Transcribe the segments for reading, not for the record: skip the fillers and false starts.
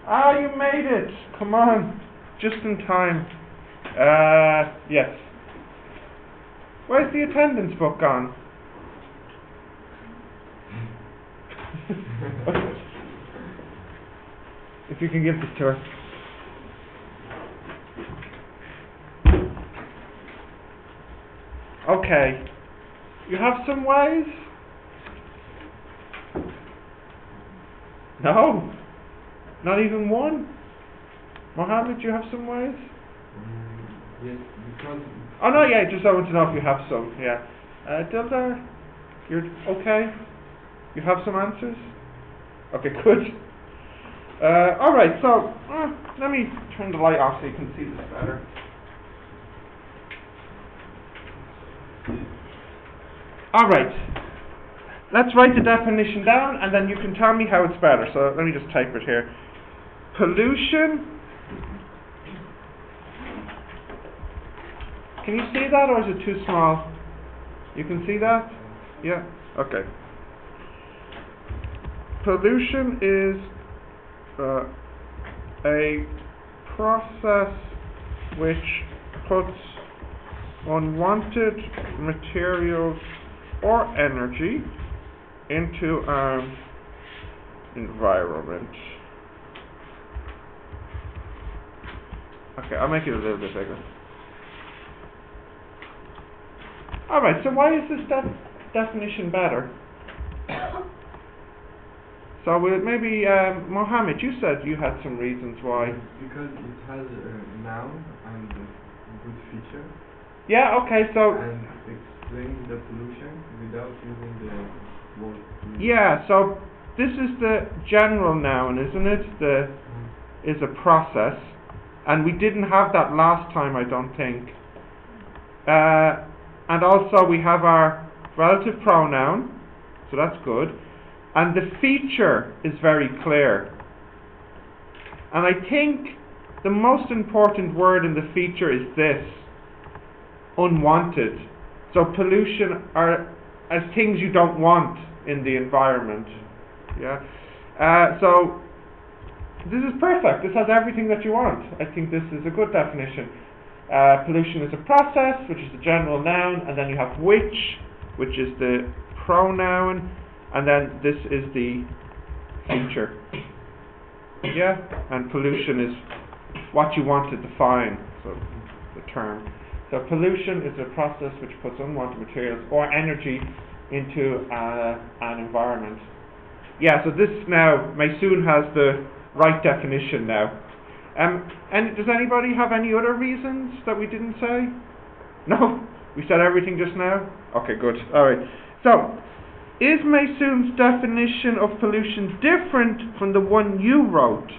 Ah, you made it! Come on. Just in time. Yes. Where's the attendance book gone? If you can give this to her. Okay. You have some ways? No? Not even one? Mohammed, do you have some ways? Yes, because... Oh no, yeah, just I want to know if you have some, yeah. Dildar, you're okay? You have some answers? Okay, good. Alright, so, let me turn the light off so you can see this better. Alright, let's write the definition down and then you can tell me how it's better. So let me just type it here. Pollution. Can you see that, or is it too small? You can see that? Yeah? Okay. Pollution is a process which puts unwanted materials or energy into an environment. Okay, I'll make it a little bit bigger. Alright, so why is this definition better? So maybe, Mohammed, you said you had some reasons why. Because it has a noun and a good feature. Yeah, okay, so... And explains the pollution without using the word pollution. Yeah, so this is the general noun, isn't it? Is a process. And we didn't have that last time, I don't think. And also we have our relative pronoun, so that's good. And the feature is very clear. And I think the most important word in the feature is this: unwanted. So pollution are as things you don't want in the environment. Yeah. So this is perfect. This has everything that you want. I think this is a good definition. Pollution is a process, which is the general noun, and then you have which is the pronoun, and then this is the feature. Yeah? And pollution is what you want to define, so the term. So pollution is a process which puts unwanted materials or energy into an environment. Yeah, so this now, Maysoon has the right definition now. And does anybody have any other reasons that we didn't say? No? We said everything just now? Okay, good. Alright. So, is Maysoon's definition of pollution different from the one you wrote?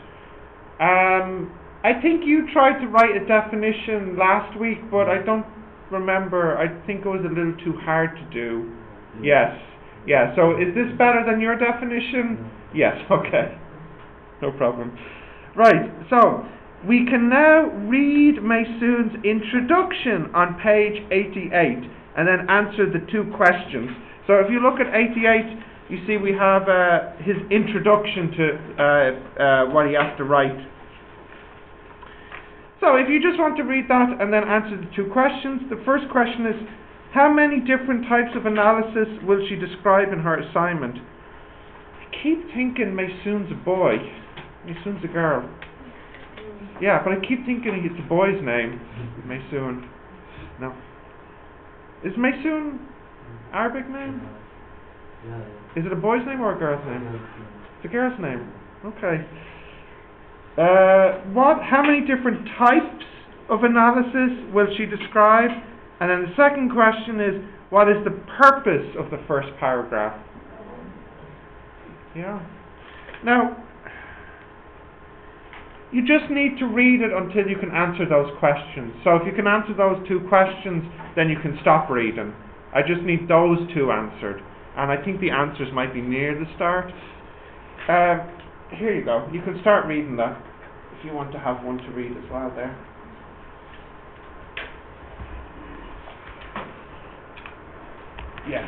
I think you tried to write a definition last week, but I don't remember. I think it was a little too hard to do. Yes. Yeah, so is this better than your definition? Yes, okay. No problem. Right, so we can now read Maysoon's introduction on page 88 and then answer the two questions. So if you look at 88, you see we have his introduction to what he has to write. So if you just want to read that and then answer the two questions, the first question is, how many different types of analysis will she describe in her assignment? I keep thinking Maysoon's a boy. Maysoon's a girl. Yeah, but I keep thinking it's a boy's name. Maysoon. No. Is Maysoon Arabic name? Is it a boy's name or a girl's name? It's a girl's name. Okay. How many different types of analysis will she describe? And then the second question is, what is the purpose of the first paragraph? Yeah. Now, you just need to read it until you can answer those questions. So if you can answer those two questions, then you can stop reading. I just need those two answered. And I think the answers might be near the start. Here you go. You can start reading that if you want to have one to read as well there. Yeah.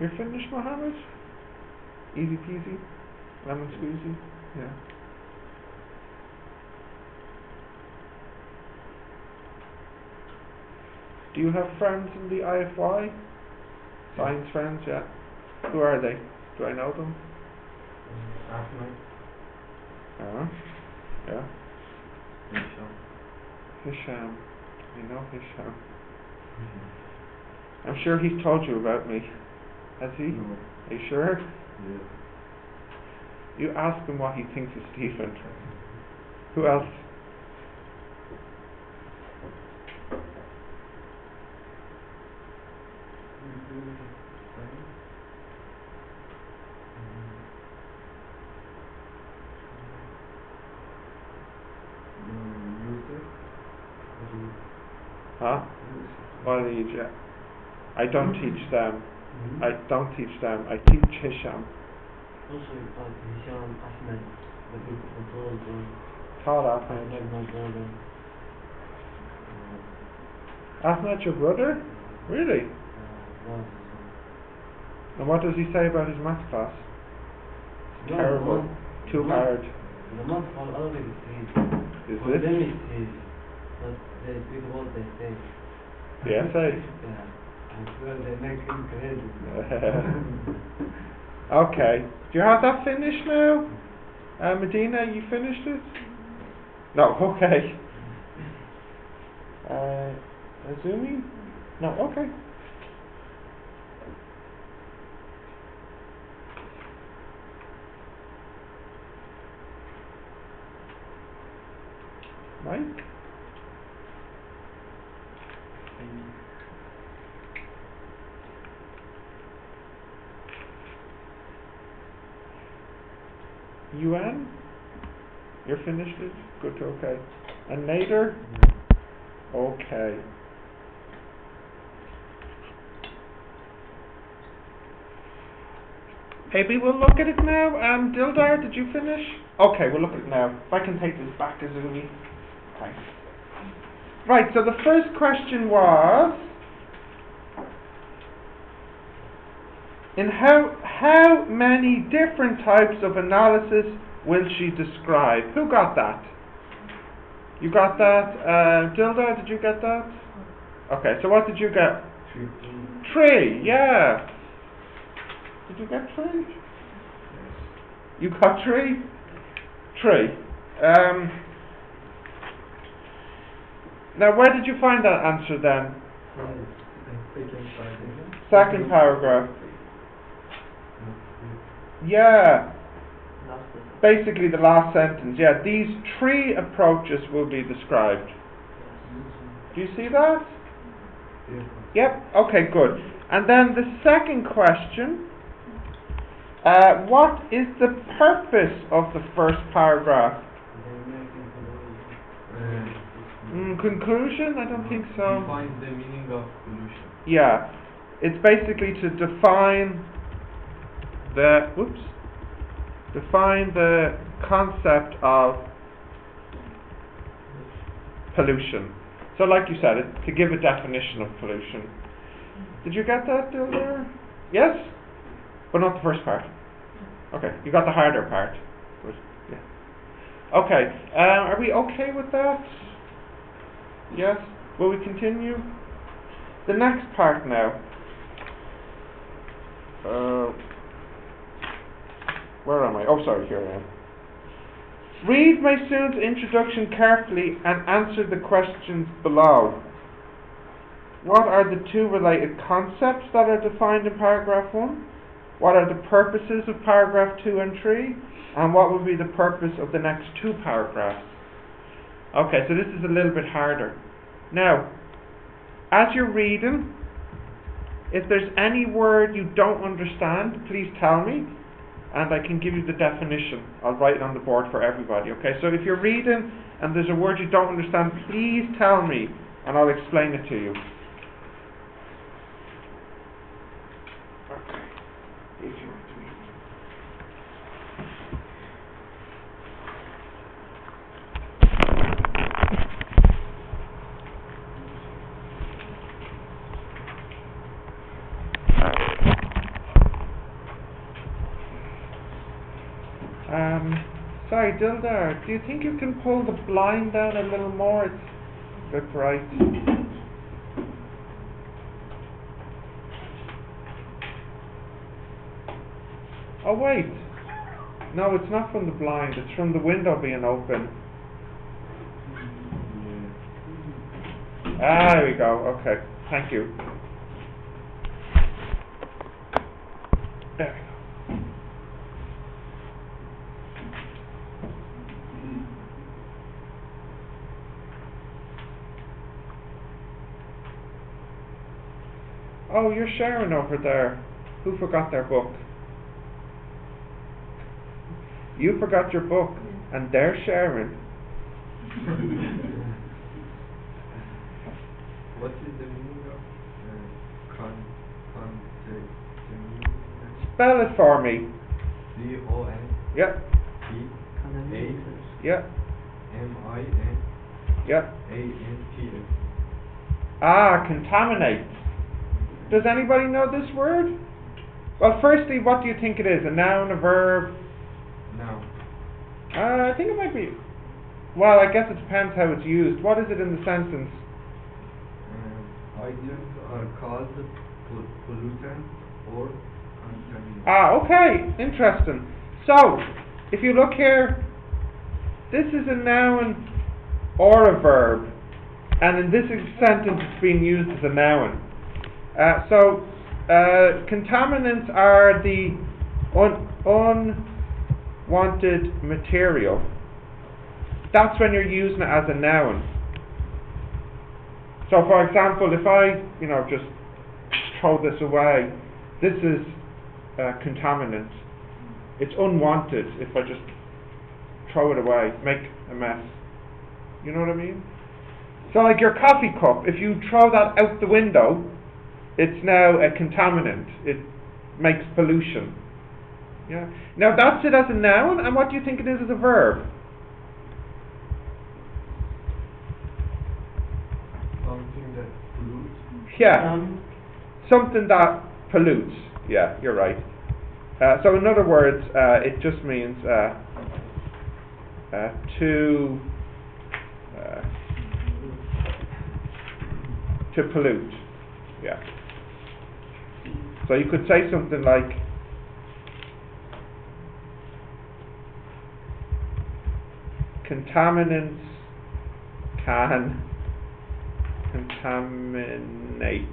You're finished, Mohammed? Easy peasy, lemon squeezy. Yeah. Do you have friends in the IFY? Science friends, yeah. Who are they? Do I know them? Ahmed. Yeah. Hisham. Hisham. I know Hisham. I'm sure he's told you about me. Has he? No. Are you sure? Yes. You ask him what he thinks of Stephen. Who else? Huh? Walid, yeah. I don't teach them. I don't teach them. I teach Hisham. Also, Hisham, Ahmed, the beautiful tall boy. Tall Ahmed. Ahmed, my brother. Ahmed, your brother? Really? Was. And what does he say about his math class? Terrible. Too hard. The math for Arabic is easy. Is For it? them it's easy. But they speak what they say. The essay? Yeah. I swear they make him crazy. Okay. Do you have that finished now? Medina, you finished it? No, okay. Azumi? No, okay. Mike? UN? You're finished it? Good, okay. And Nader? Okay. Maybe we'll look at it now. Dildar, did you finish? Okay, we'll look at it now. If I can take this back, Azumi. Thanks. Right, so the first question was, in how many different types of analysis will she describe? Who got that? You got that? Dildar, did you get that? Okay, so what did you get? 3, yeah. Did you get 3? Yes. You got 3? 3. Now, where did you find that answer then? Second paragraph. Yeah. Basically the last sentence. Yeah, these 3 approaches will be described. Do you see that? Yep. Okay, good. And then the second question. What is the purpose of the first paragraph? Conclusion? I don't think so. Define the meaning of pollution. Yeah. It's basically to define the concept of pollution. So like you said, it's to give a definition of pollution. Did you get that, Dilder? Yes? But not the first part. Okay, you got the harder part. But, yeah. Okay, are we okay with that? Yes? Will we continue? The next part now. Where am I? Oh, sorry, here I am. Read Maysoon's introduction carefully and answer the questions below. What are the 2 related concepts that are defined in paragraph 1? What are the purposes of paragraph 2 and 3? And what will be the purpose of the next 2 paragraphs? Okay, so this is a little bit harder. Now, as you're reading, if there's any word you don't understand, please tell me, and I can give you the definition. I'll write it on the board for everybody, okay? So if you're reading and there's a word you don't understand, please tell me, and I'll explain it to you. Okay. If you want to read. Sorry, Dildar, do you think you can pull the blind down a little more? It's a bit bright. Oh wait, no, it's not from the blind, it's from the window being open. Ah, there we go, okay, thank you. There we go. Oh, you're sharing over there. Who forgot their book? You forgot your book, and they're sharing. What is the meaning of Spell it for me. C-O-N Yep, yep, yep. M-I-N-A-N-T-S. Ah, contaminate. Does anybody know this word? Well, firstly, what do you think it is? A noun, a verb? Now, I think it might be. Well, I guess it depends how it's used. What is it in the sentence? items are called pollutants or contaminants. Ah, okay, interesting. So, if you look here, this is a noun or a verb, and in this sentence it's being used as a noun. Contaminants are the unwanted material. That's when you're using it as a noun. So, for example, if I, just throw this away, this is contaminant. It's unwanted if I just throw it away, make a mess. You know what I mean? So, like your coffee cup, if you throw that out the window, it's now a contaminant. It makes pollution. Yeah. Now that's it as a noun, and what do you think it is as a verb? Something that pollutes. Yeah. Something that pollutes. Yeah, you're right. So in other words, it just means to pollute. Yeah. So you could say something like contaminants can contaminate,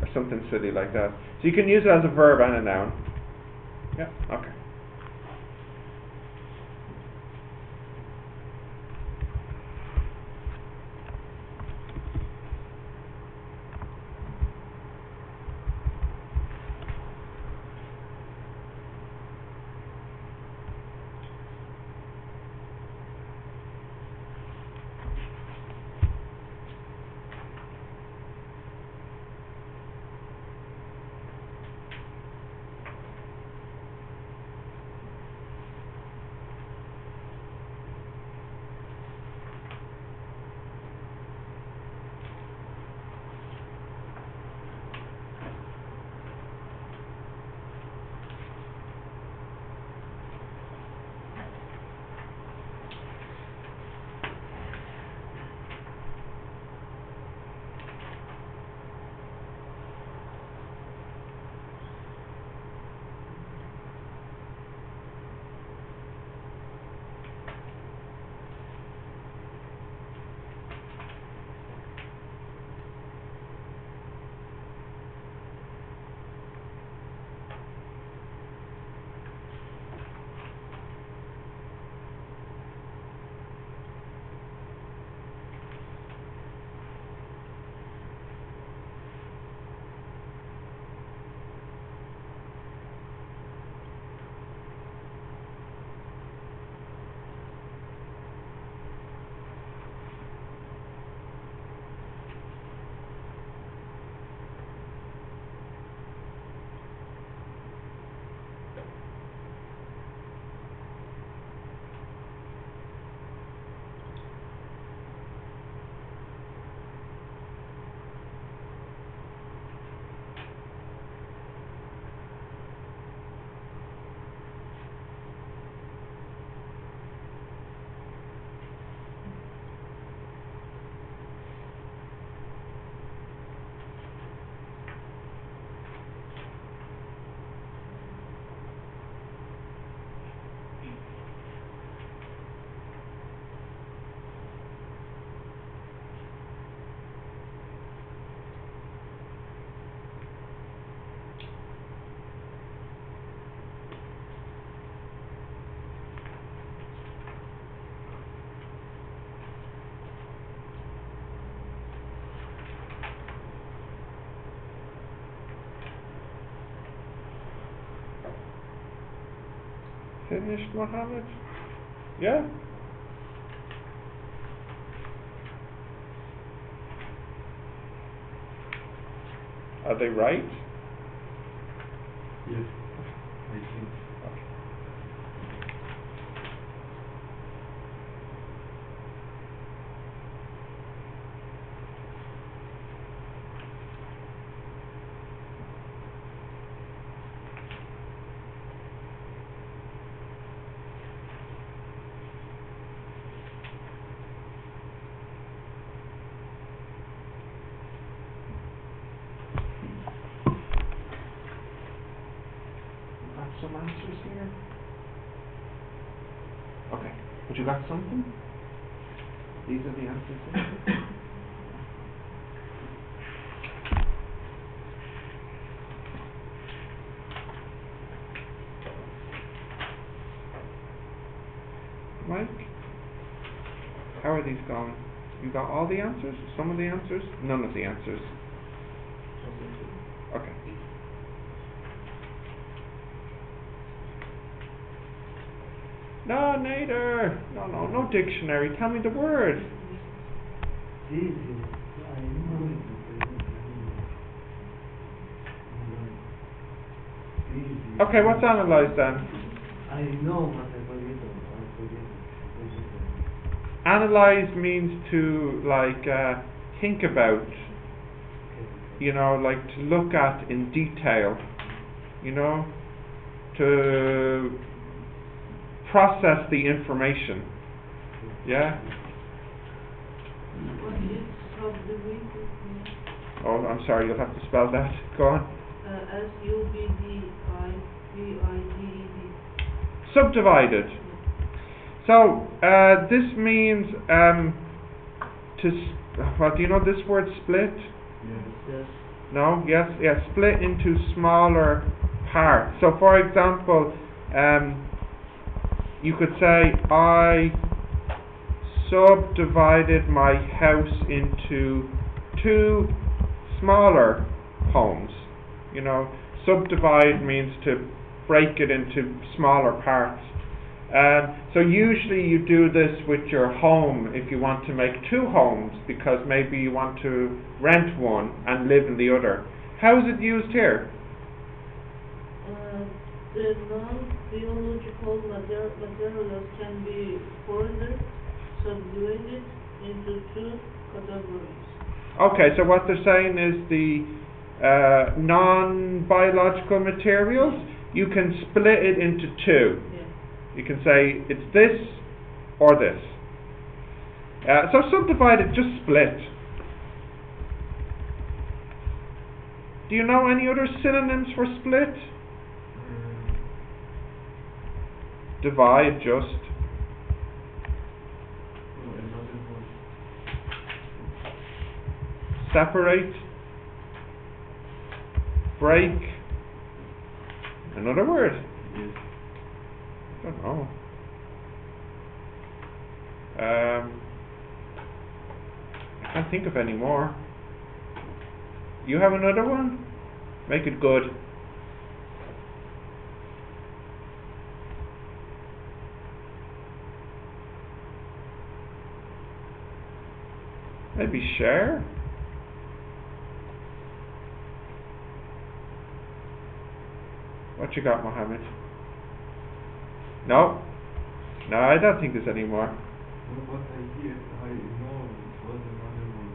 or something silly like that. So you can use it as a verb and a noun. Yeah, okay. Finished, Mohammed? Yeah? Are they right? Yes, I think. Got some answers here? Okay, but you got something? These are the answers here. Mike? How are these going? You got all the answers? Some of the answers? None of the answers? Okay. No, Nader! No dictionary. Tell me the word. Okay, what's analyze then? I know, but I forget it. Analyze means to think about, like to look at in detail, to process the information. Yeah? What is subdivided? Oh, I'm sorry, you'll have to spell that. Go on. subdivided. Subdivided. So, this means do you know this word split? Yes. No? Yes? Yeah, split into smaller parts. So, for example, you could say, I subdivided my house into 2 smaller homes. Subdivide means to break it into smaller parts. So usually you do this with your home if you want to make 2 homes, because maybe you want to rent one and live in the other. How is it used here? The non-biological materials can be further subdivided into 2 categories. Okay, so what they're saying is the non-biological materials, you can split it into 2. Yeah. You can say it's this or this. So subdivided, just split. Do you know any other synonyms for split? Divide, just. Another one. Separate. Break. Another word? Yes. I don't know. I can't think of any more. You have another one? Make it good. Maybe share? What you got, Mohammed? No? No, I don't think there's any more. What I hear, I know it was another one.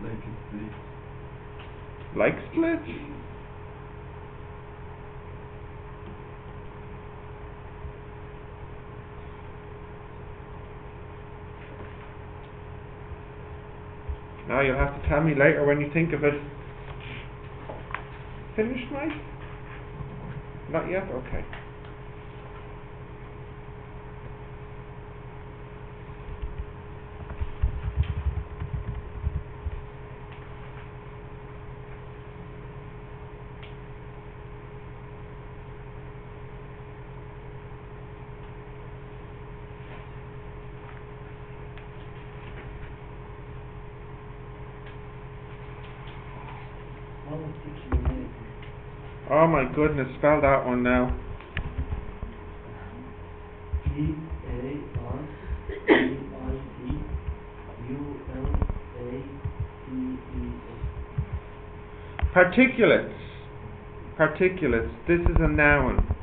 Like a split. Like split? Now you'll have to tell me later when you think of it. Finished, Mike? Not yet? Okay. Oh my goodness, spell that one now. Particulates. Particulates. This is a noun.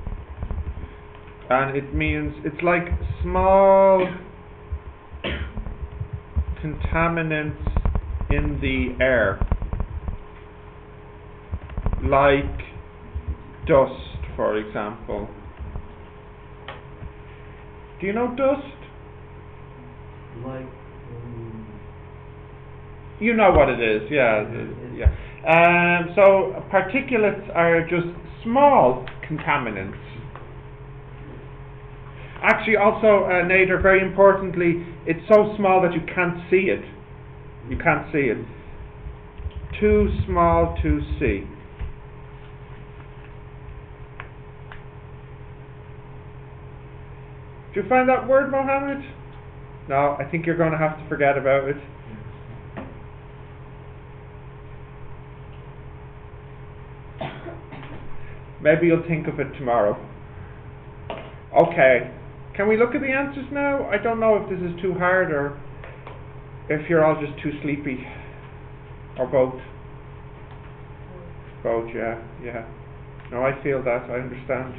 And it means, it's like small contaminants in the air. Like dust, for example. Do you know dust? Like, You know what it is, yeah. Yes. So particulates are just small contaminants. Actually, also, Nader, very importantly, it's so small that you can't see it. You can't see it. Too small to see. Do you find that word, Mohammed? No, I think you're going to have to forget about it. Maybe you'll think of it tomorrow. Okay. Can we look at the answers now? I don't know if this is too hard or if you're all just too sleepy. Or both. Both, yeah. No, I feel that. I understand.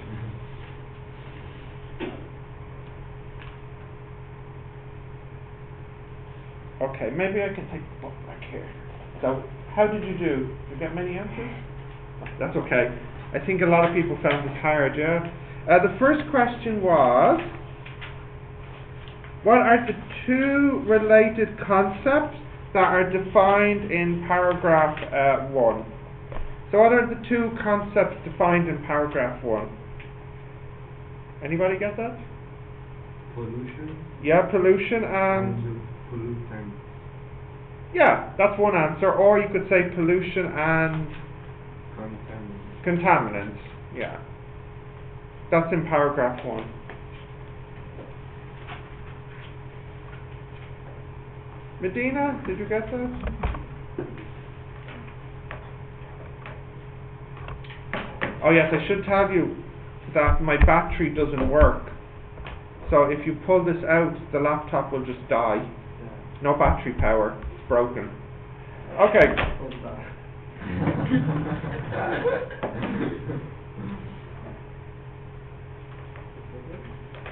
Okay, maybe I can take the book back here. So, how did you do? Did you get many answers? That's okay. I think a lot of people found this hard, yeah? The first question was, what are the two related concepts that are defined in paragraph 1? So what are the two concepts defined in paragraph 1? Anybody get that? Pollution. Yeah, pollution and... pollutant. Yeah, that's one answer. Or you could say pollution and... contaminants. Yeah. That's in paragraph 1. Medina, did you get that? Oh yes, I should tell you that my battery doesn't work. So if you pull this out, the laptop will just die. No battery power. It's broken. Okay.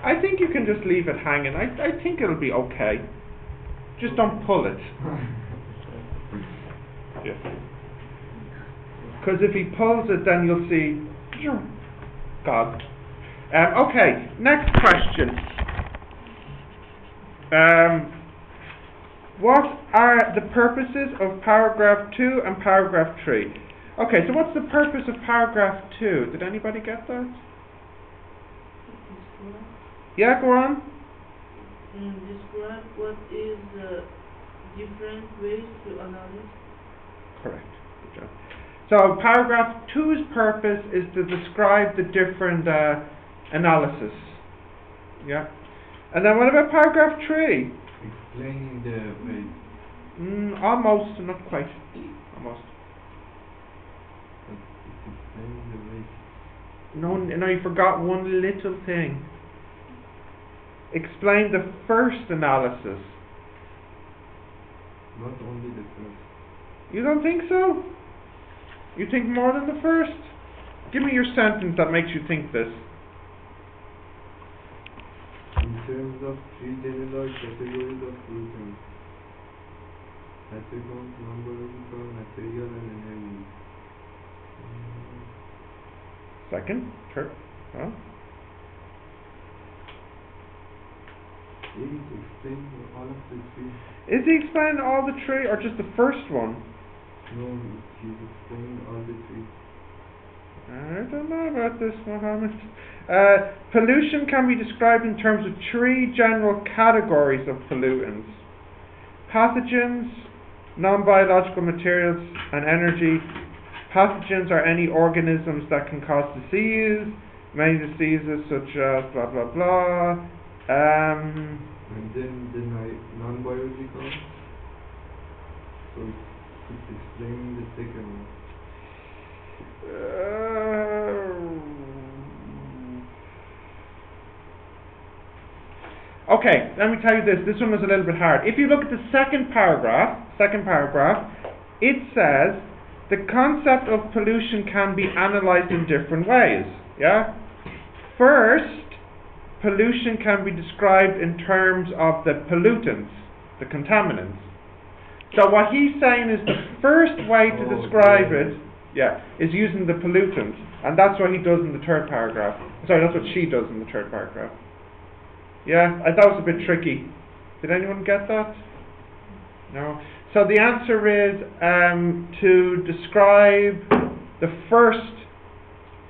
I think you can just leave it hanging. I think it'll be okay. Just don't pull it. Because if he pulls it, then you'll see God. Okay, next question. What are the purposes of paragraph 2 and paragraph 3? Okay, so what's the purpose of paragraph 2? Did anybody get that? Yeah, go on. Describe what is the different ways to analyze. Correct. Good job. So paragraph 2's purpose is to describe the different analysis. Yeah. And then what about paragraph 3? Explaining the way. Almost, not quite. Almost. It's explaining the way. No, you forgot one little thing. Explain the first analysis. Not only the first. You don't think so? You think more than the first? Give me your sentence that makes you think this. In terms of three general categories of pollutants: pathogens, non-biological, material, and energy. Second? Third? Huh? Is explain all of the three. Is he explaining all the three or just the first one? No, he's explaining all the three. I don't know about this, Mohammed. Pollution can be described in terms of three general categories of pollutants: pathogens, non-biological materials, and energy. Pathogens are any organisms that can cause disease, many diseases such as blah blah blah. And then the non-biological. So it's explaining the second one. Okay, let me tell you this. This one was a little bit hard. If you look at the second paragraph, it says the concept of pollution can be analyzed in different ways. Yeah? First, pollution can be described in terms of the pollutants, the contaminants. So what he's saying is the first way to describe it, is using the pollutant, and that's what he does in the third paragraph. Sorry, that's what she does in the third paragraph. Yeah, I thought it was a bit tricky. Did anyone get that? No. So the answer is to describe the first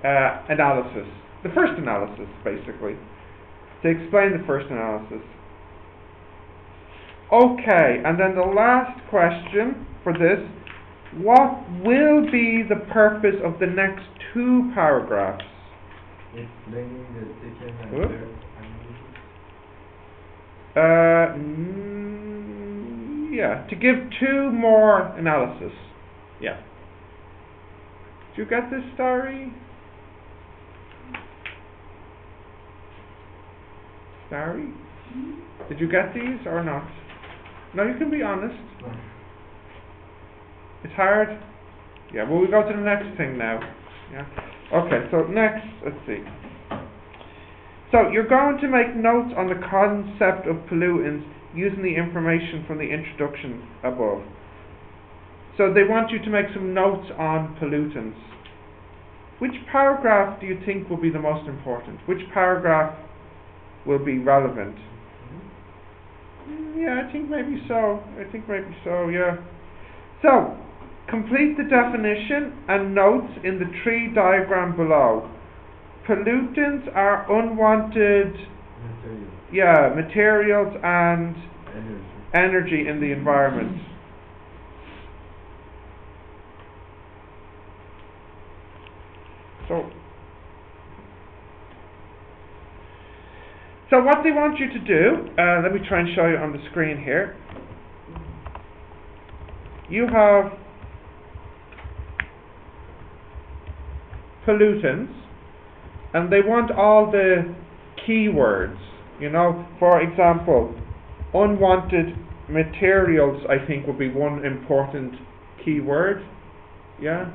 analysis. The first analysis, basically. To explain the first analysis. Okay, and then the last question for this. What will be the purpose of the next two paragraphs? Explaining the second and Good. third analysis. To give two more analysis. Yeah. Did you get this, Starry? Starry? Did you get these or not? No, you can be honest. It's hard? Yeah, well, we go to the next thing now. Yeah. Okay, so next, let's see. So, you're going to make notes on the concept of pollutants using the information from the introduction above. So, they want you to make some notes on pollutants. Which paragraph do you think will be the most important? Which paragraph will be relevant? Yeah, I think maybe so. Yeah. So, complete the definition and notes in the tree diagram below. Pollutants are unwanted materials and energy in the environment. So what they want you to do, let me try and show you on the screen here. You have pollutants, and they want all the keywords. For example, unwanted materials, I think, would be one important keyword. Yeah?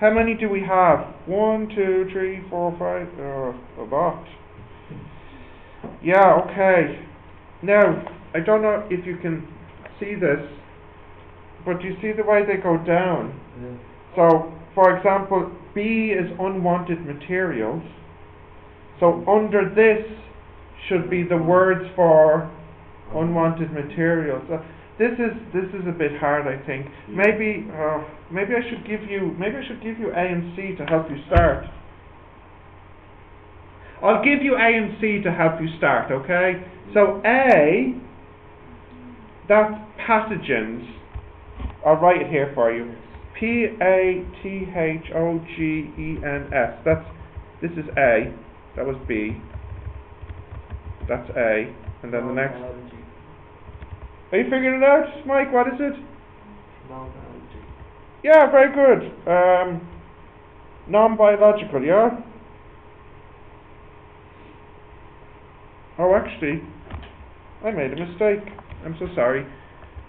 How many do we have? 1, 2, 3, 4, 5, a lot. Yeah, okay. Now, I don't know if you can see this, but you see the way they go down? Yeah. So, for example, B is unwanted materials. So under this should be the words for unwanted materials. This is a bit hard, I think. Maybe I should give you A and C to help you start. I'll give you A and C to help you start, okay? So A, that's pathogens. I'll write it here for you. Pathogens. This is A. That was B. That's A. And then the next. Are you figuring it out, Mike? What is it? Non-biology. Yeah, very good. Non-biological, yeah? Oh, actually, I made a mistake. I'm so sorry.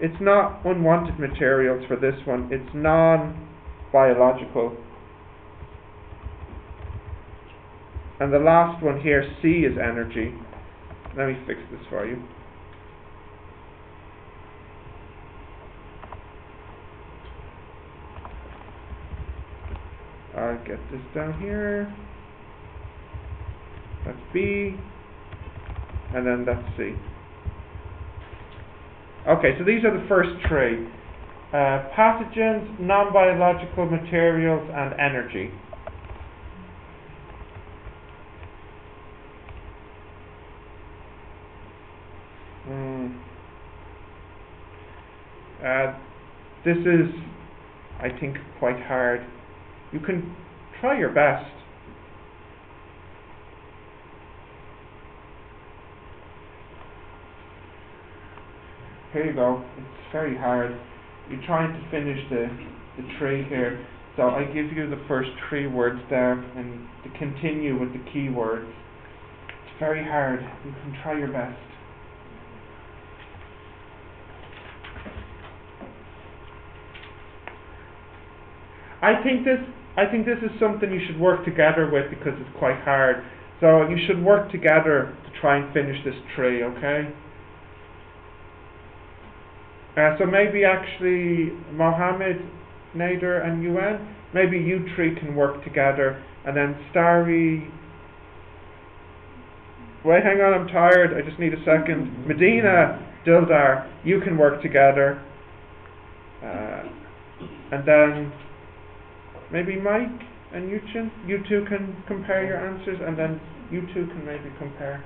It's not unwanted materials for this one. It's non-biological. And the last one here, C, is energy. Let me fix this for you. I'll get this down here. That's B. And then that's C. Okay, so these are the first three. Pathogens, non-biological materials, and energy. This is, I think, quite hard. You can try your best. Here you go. It's very hard. You're trying to finish the tree here. So I give you the first three words there and to continue with the key words. It's very hard. You can try your best. I think this is something you should work together with because it's quite hard. So you should work together to try and finish this tree, okay? So maybe actually Mohammed, Nader and Yuan, maybe you three can work together, and then Starry. Wait, hang on, I'm tired, I just need a second. Medina, Dildar, you can work together. And then maybe Mike and Yuchin, you two can compare your answers, and then you two can maybe compare.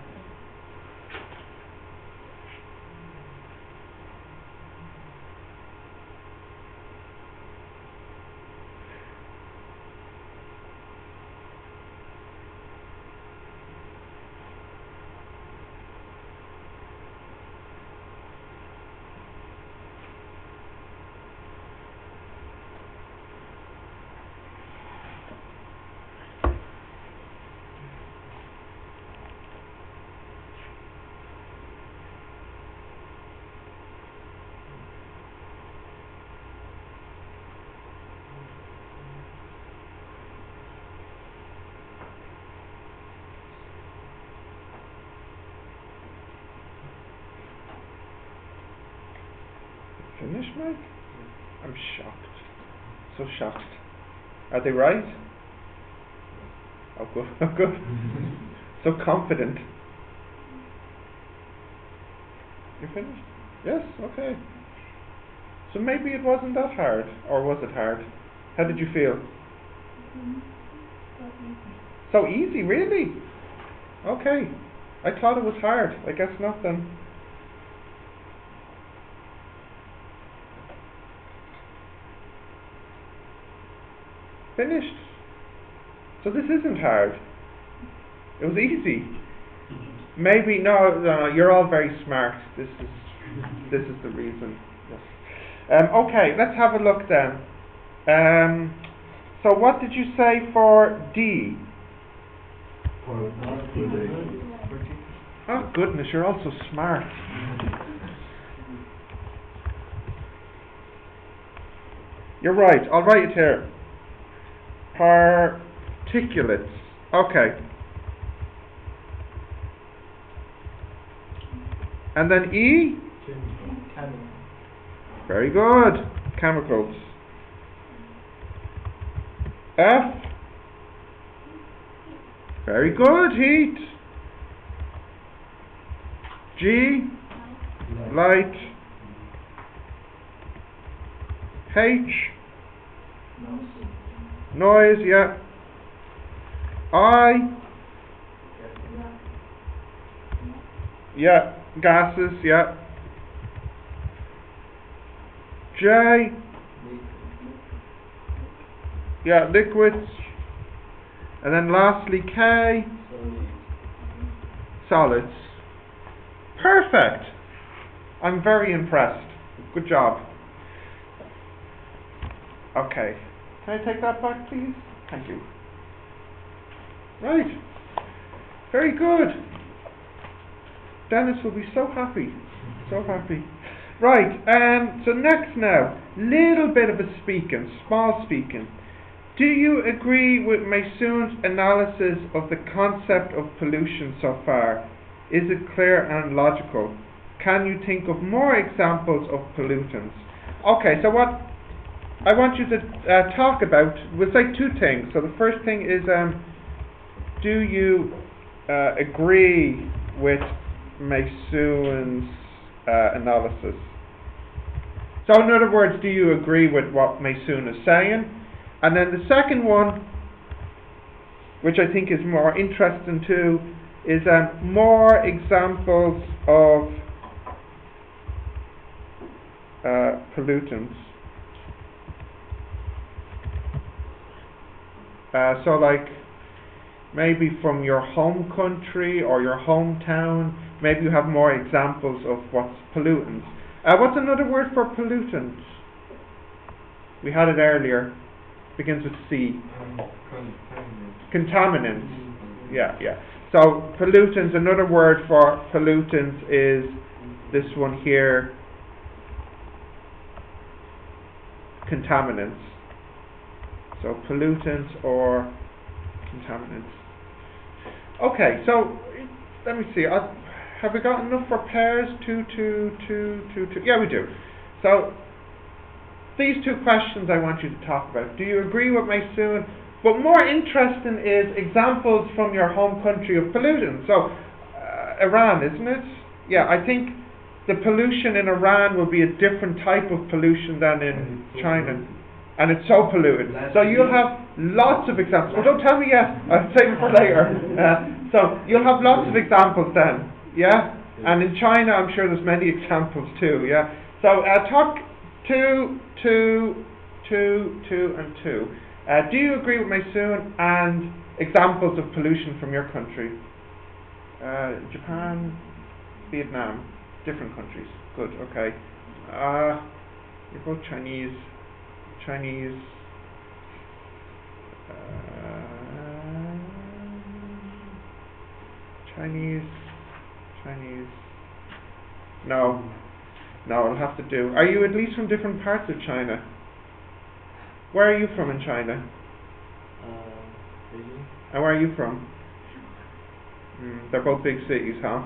Finished, Mike? I'm shocked. So shocked. Are they right? Oh, good. Oh, good. So confident. You're finished? Yes? Okay. So maybe it wasn't that hard. Or was it hard? How did you feel? So easy, really? Okay. I thought it was hard. I guess not then. Finished. So this isn't hard. It was easy. Maybe no. You're all very smart. This is the reason. Yes. Okay. Let's have a look then. So what did you say for D? Oh goodness, you're all so smart. You're right. I'll write it here. Particulates. Okay. And then E? Very good. Chemicals. F? Very good. Heat. G? Light. H? Noise, yeah. I? Yeah. Gases, yeah. J? Yeah, liquids. And then lastly K? Solids. Perfect! I'm very impressed. Good job. Okay. Can I take that back, please? Thank you. Right. Very good. Dennis will be so happy. So happy. Right. So next now, little bit of a speaking, small speaking. Do you agree with Maysoon's analysis of the concept of pollution so far? Is it clear and logical? Can you think of more examples of pollutants? Okay, so what I want you to talk about, we'll say two things. So the first thing is, do you agree with Maysoon's analysis? So in other words, do you agree with what Maysoon is saying? And then the second one, which I think is more interesting too, is more examples of pollutants. So like maybe from your home country or your hometown, maybe you have more examples of what's pollutants. What's another word for pollutants? We had it earlier. Begins with C. Contaminants. Yeah. So pollutants, another word for pollutants is this one here. Contaminants. So pollutants or contaminants. Okay, so let me see. Have we got enough for pairs? Two. Yeah, we do. So these two questions I want you to talk about. Do you agree with Maysoon? But more interesting is examples from your home country of pollutants. So Iran, isn't it? Yeah, I think the pollution in Iran will be a different type of pollution than in China. And it's so polluted. So you'll have lots of examples. Oh, don't tell me yet. I'll save it for later. So you'll have lots of examples then. Yeah? And in China, I'm sure there's many examples too. Yeah? So talk two, and two. Do you agree with Maysoon and examples of pollution from your country? Japan, Vietnam, different countries. Good, okay. You're both Chinese. Chinese. No, it'll have to do. Are you at least from different parts of China? Where are you from in China? Beijing. And where are you from? They're both big cities, huh?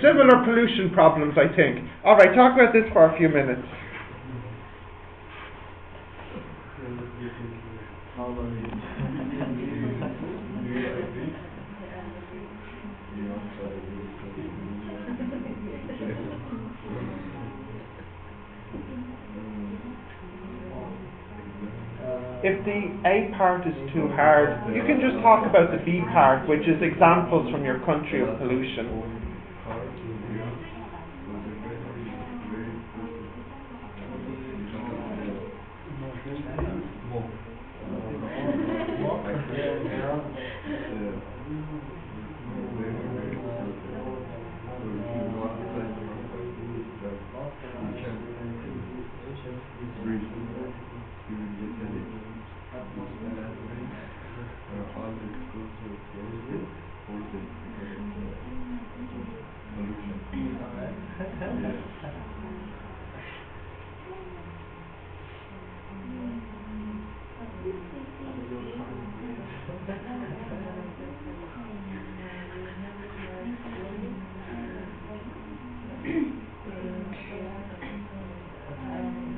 Similar pollution problems, I think. Alright, talk about this for a few minutes. How about you? If the A part is too hard, you can just talk about the B part, which is examples from your country of pollution.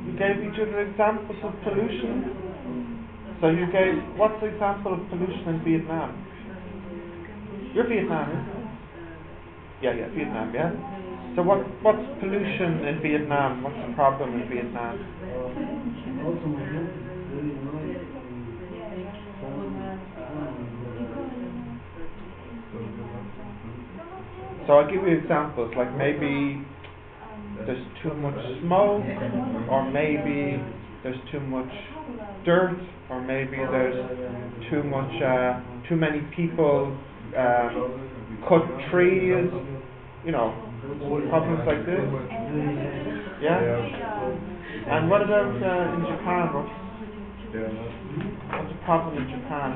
You gave each other examples of pollution. So you gave, what's the example of pollution in Vietnam? You're Vietnam, isn't it? Yeah, Vietnam, yeah. So what's pollution in Vietnam? What's the problem in Vietnam? So I'll give you examples, like maybe there's too much smoke, or maybe there's too much dirt, or maybe there's too many people cut trees, problems like this. Yeah? And what about in Japan? What's the problem in Japan?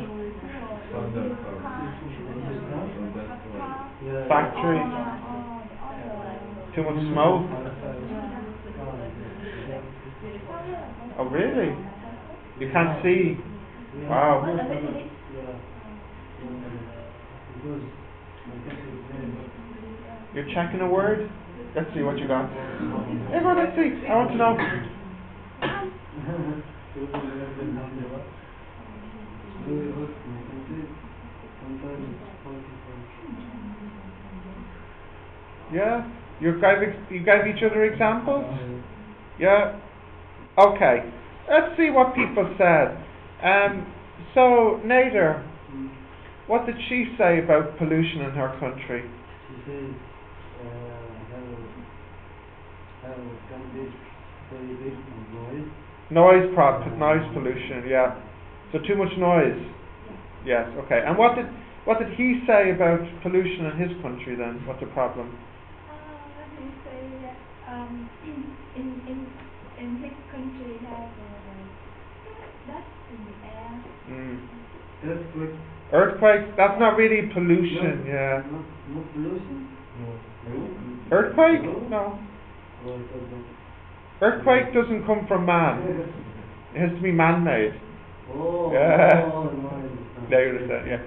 Factories. Too much smoke. Oh really? You can't see? Wow. You're checking a word? Let's see what you got. Everyone, let's see. I want to know. Yeah? You gave each other examples? Yeah? Okay. Let's see what people said. So, Nader, what did she say about pollution in her country? She says, can be very big noise. Noise pollution, yeah. So too much noise. Yes, okay. And what did he say about pollution in his country then? What's the problem? He say that in his country have dust in the air. Earthquakes? That's not really pollution, yeah. No pollution? No. Earthquake? No. Earthquake doesn't come from man. It has to be man-made. Oh, Yeah. oh, no, I understand. Now you understand, yeah.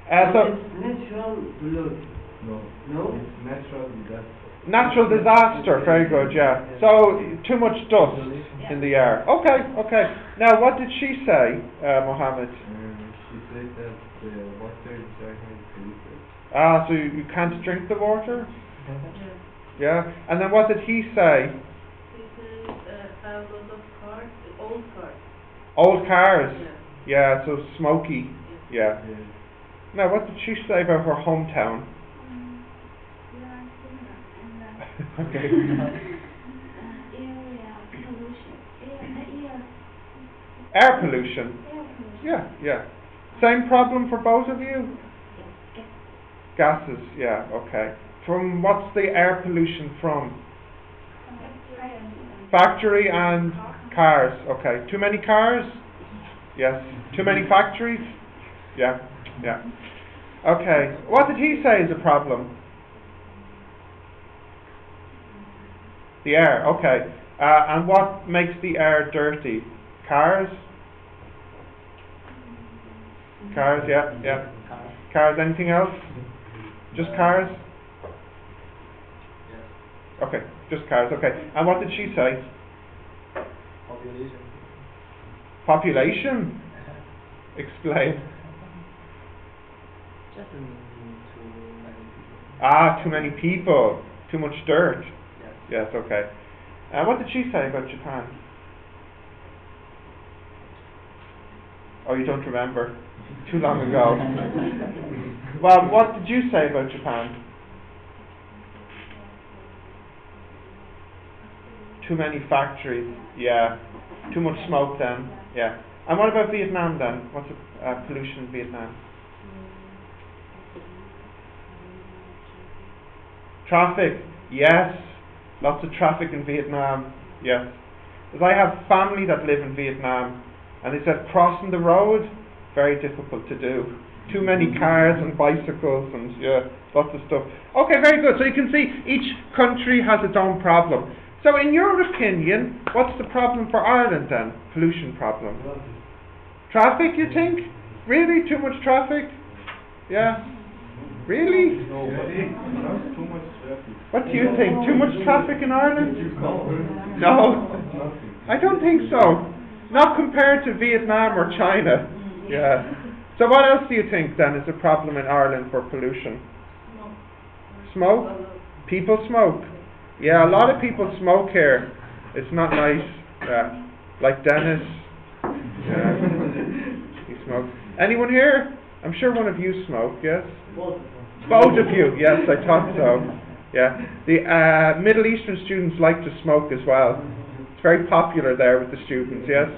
But So, it's natural blood. No. No? It's natural disaster. natural disaster, very good, yeah. So, too much dust in the air. Okay, okay. Now, what did she say, Mohammed? She said that the water is very polluted. Ah, so you can't drink the water? Yeah. Yeah. And then what did he say? He says have a lot of cars, old cars. Old cars. Yeah. Yeah, so smoky. Yeah. Yeah. Now, what did she say about her hometown? We are similar and Okay. area pollution. Air pollution. Air pollution. Yeah, yeah. Same problem for both of you? Yes. Gases, yeah, okay. From what's the air pollution from? Factory and cars, okay. Too many cars? Yes. Too many factories? Yeah, yeah. Okay. What did he say is a problem? The air, okay. And what makes the air dirty? Cars? Cars, yeah, yeah. Cars, anything else? Just cars? Okay, just cars, okay. And what did she say? Population. Population? Explain. Just too many people. Ah, too many people. Too much dirt. Yes. Yes, okay. What did she say about Japan? Oh, you don't remember? Too long ago. Well, what did you say about Japan? Too many factories. Yeah. Too much smoke then. Yeah. And what about Vietnam then? What's the pollution in Vietnam? Traffic. Yes. Lots of traffic in Vietnam. Yes. Because I have family that live in Vietnam, and they said crossing the road, very difficult to do. Too many cars and bicycles and yeah, lots of stuff. Okay, very good. So you can see each country has its own problem. So in your opinion, what's the problem for Ireland then? Pollution problem. Traffic, you think? Really? Too much traffic? Yeah? Really? No, but not too much traffic. What do you think? Too much traffic in Ireland? No. No? Nothing. I don't think so. Not compared to Vietnam or China. Yeah. So what else do you think then is a problem in Ireland for pollution? Smoke? People smoke. Yeah, a lot of people smoke here. It's not nice. Yeah. Like Dennis. Yeah. He smokes. Anyone here? I'm sure one of you smoke, yes? Both of you, yes, I thought so. Yeah. The Middle Eastern students like to smoke as well. It's very popular there with the students, yes?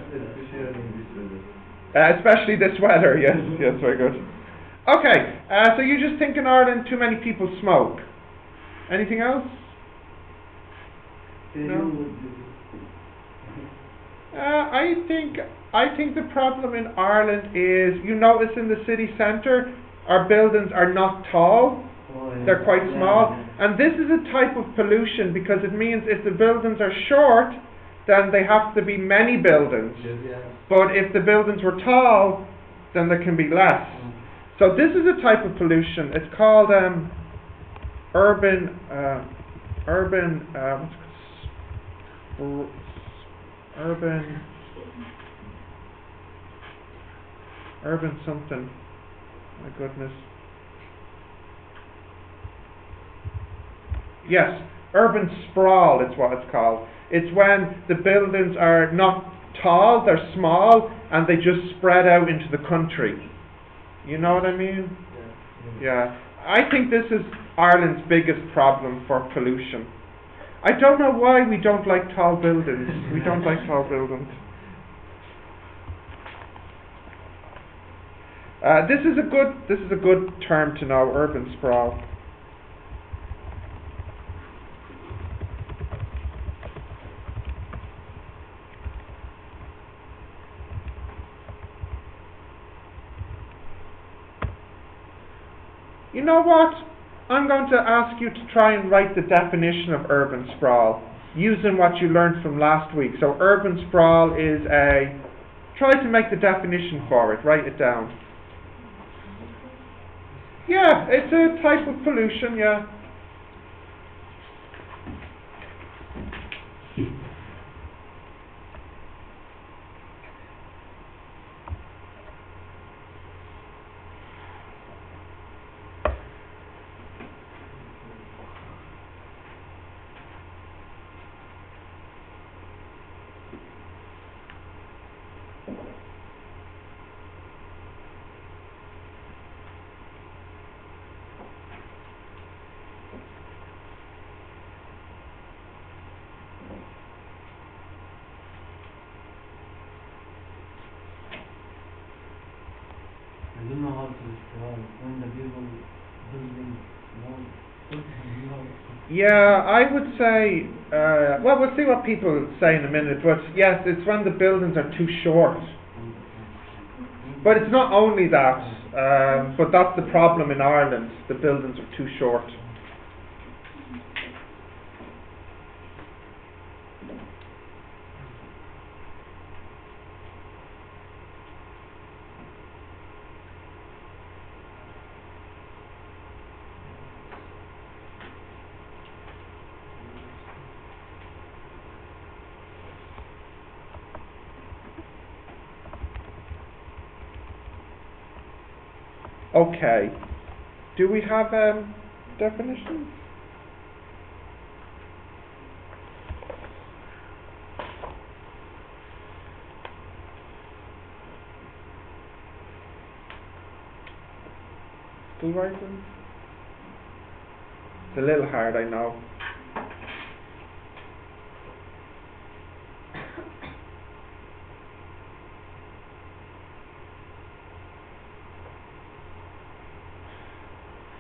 Especially this weather, yes, yes, very good. Okay, so you just think in Ireland too many people smoke. Anything else? No? I think the problem in Ireland is, you notice in the city centre, our buildings are not tall. They're quite small. And this is a type of pollution because it means if the buildings are short, then they have to be many buildings. But if the buildings were tall, then there can be less. So this is a type of pollution. It's called urban something. My goodness. Yes, urban sprawl is what it's called. It's when the buildings are not tall, they're small, and they just spread out into the country. You know what I mean? Yeah. I think this is Ireland's biggest problem for pollution. I don't know why we don't like tall buildings. We don't like tall buildings. This is a good term to know, urban sprawl. You know what? I'm going to ask you to try and write the definition of urban sprawl using what you learned from last week. So urban sprawl is a try to make the definition for it. Write it down. Yeah, it's a type of pollution, yeah. I don't know how to describe when the people building small. Yeah, I would say, well, we'll see what people say in a minute, but yes, it's when the buildings are too short. But it's not only that, but that's the problem in Ireland, the buildings are too short. Okay, do we have definitions? Still writing? It's a little hard, I know.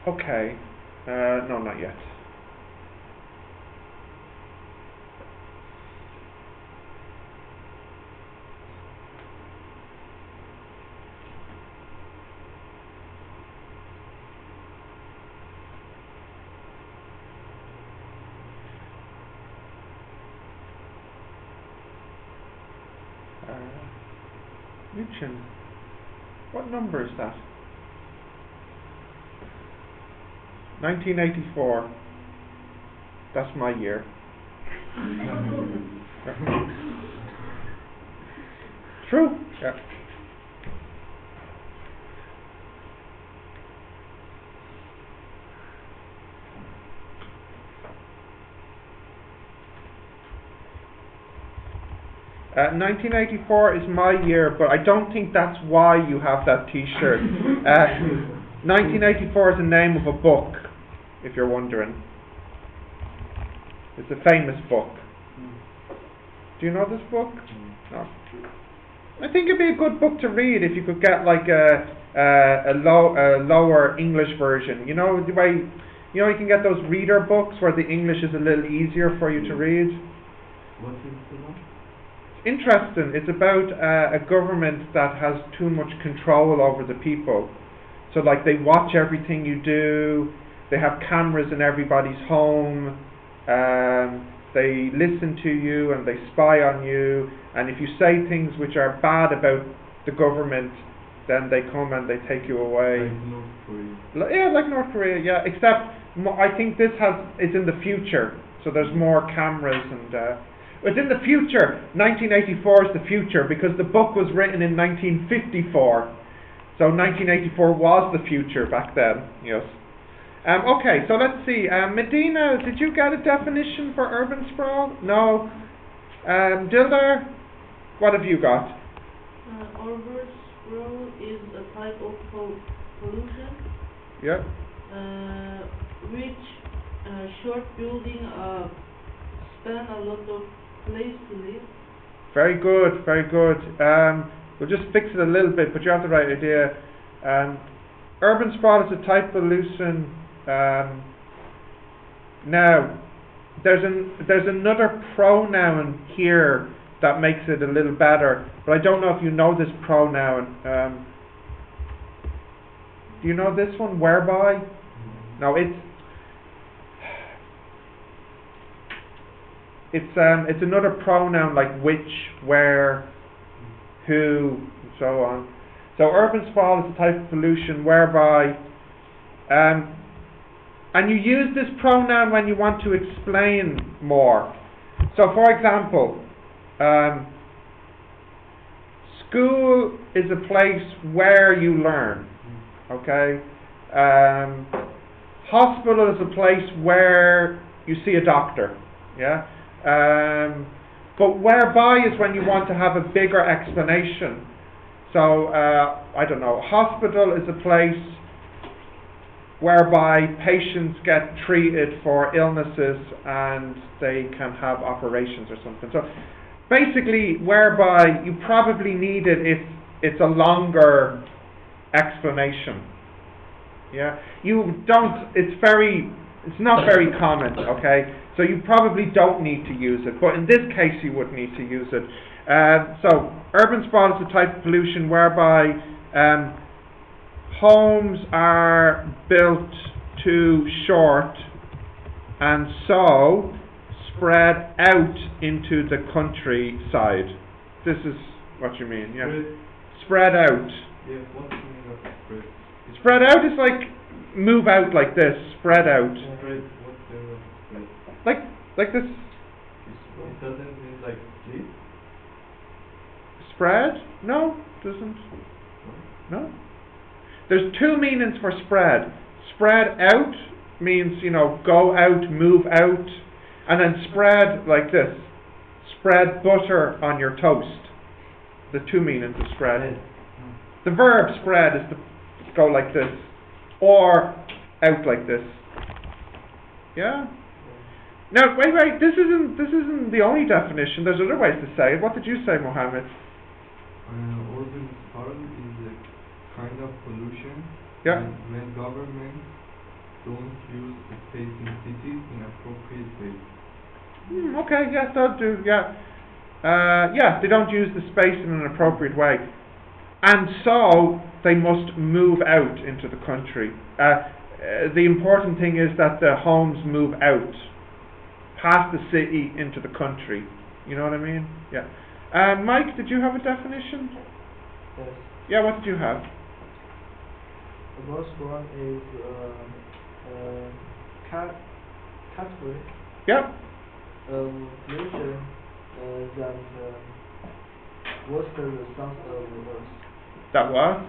Okay, no, not yet. Lucien, what number is that? 1984. That's my year. True. Yeah. Uh, 1984 is my year, but I don't think that's why you have that T-shirt. 1984 is the name of a book, if you're wondering. It's a famous book. Do you know this book? No. I think it'd be a good book to read if you could get like a lower English version. You know the way, you can get those reader books where the English is a little easier for you to read. What is the one? Interesting. It's about a government that has too much control over the people. So like they watch everything you do, they have cameras in everybody's home, they listen to you and they spy on you, and if you say things which are bad about the government, then they come and they take you away. Like North Korea. Yeah, like North Korea, yeah, except I think this is in the future, so there's more cameras and it's in the future. 1984 is the future because the book was written in 1954. So 1984 was the future back then, yes. Okay, so let's see. Medina, did you get a definition for urban sprawl? No. Dildar, what have you got? Urban sprawl is a type of pollution. Yeah. Which short building span a lot of place to live. Very good, very good. We'll just fix it a little bit, but you have the right idea. Urban sprawl is a type of pollution. Now, there's another pronoun here that makes it a little better, but I don't know if you know this pronoun. Do you know this one? Whereby? No, it's another pronoun like which, where. who, and so on. So urban sprawl is a type of pollution whereby, and you use this pronoun when you want to explain more. So for example, school is a place where you learn, okay? Hospital is a place where you see a doctor, yeah? But whereby is when you want to have a bigger explanation. So, I don't know, hospital is a place whereby patients get treated for illnesses and they can have operations or something. So, basically, whereby you probably need it if it's a longer explanation. Yeah, you don't. It's not very common. Okay, so you probably don't need to use it. But in this case, you would need to use it. So, urban sprawl is a type of pollution whereby homes are built too short and so spread out into the countryside. This is what you mean, yeah? Spread out. Yeah, what's the meaning of spread? Spread out is like move out like this. Spread out. Spread, what's the meaning of spread? Like this. It doesn't mean like split? Spread? No, doesn't. No. There's two meanings for spread. Spread out means, go out, move out. And then spread like this. Spread butter on your toast. The two meanings of spread. The verb spread is to go like this. Or out like this. Yeah? Now, wait, this isn't the only definition. There's other ways to say it. What did you say, Mohammed? Urban sprawl is a kind of pollution. Yeah. When governments don't use space in cities in appropriate ways. Okay, yes, they'll do, yeah. Yeah, they don't use the space in an appropriate way. And so, they must move out into the country. The important thing is that the homes move out. Past the city into the country. You know what I mean? Yeah. Mike, did you have a definition? Yes. Yeah, what did you have? The first one is category Yep. pollution that what's the sound of Earth? That was?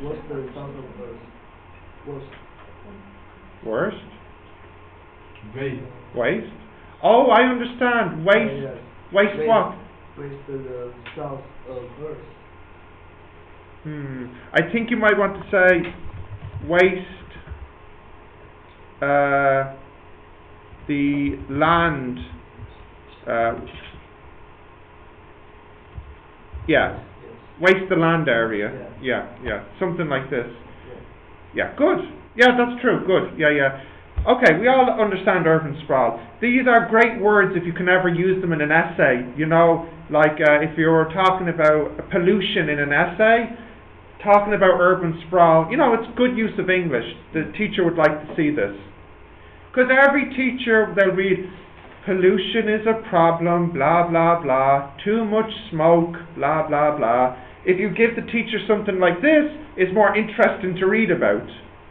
What's the sound of Earth? Worst? Waste. Waste? Oh, I understand. Waste. Yes. Waste what? Waste the south of Earth. I think you might want to say waste the land. Yeah. Yes. Waste the land area. Yeah. Something like this. Yeah, good. Yeah, that's true. Good. Yeah. Okay, we all understand urban sprawl. These are great words if you can ever use them in an essay. Like if you're talking about pollution in an essay, talking about urban sprawl, it's good use of English. The teacher would like to see this. Because every teacher, they'll read, pollution is a problem, blah, blah, blah, too much smoke, blah, blah, blah. If you give the teacher something like this, it's more interesting to read about.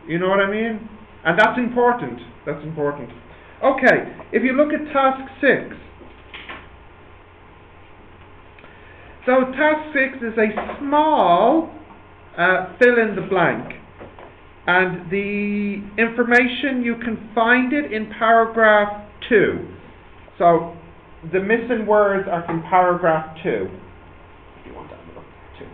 You know what I mean? And that's important. Okay, if you look at task 6. So task 6 is a small fill in the blank. And the information, you can find it in paragraph 2. So the missing words are from paragraph 2. If you want to have a look at 2.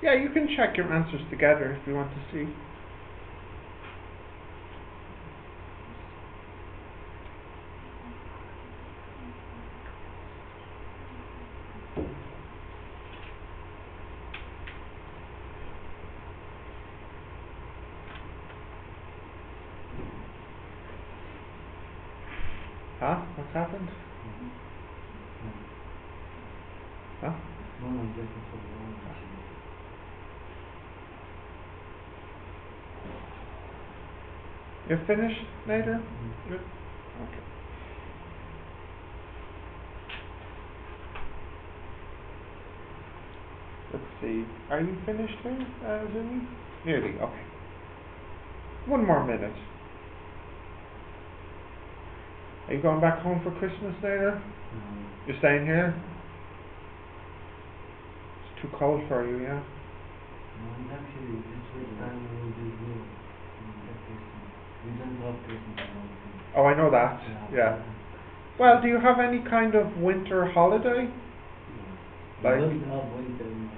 Yeah, you can check your answers together if you want to see. Huh? What's happened? Huh? No, I'm looking for the wrong machine. You're finished, Nader? Good. Okay. Let's see. Are you finished here, Zumi? Nearly. Okay. One more minute. Are you going back home for Christmas, Nader? You're staying here? It's too cold for you, yeah? No, it's actually this first time we will do here. We don't love Christmas around here. Oh, I know that. Yeah. Well, do you have any kind of winter holiday? We Like- don't have winter in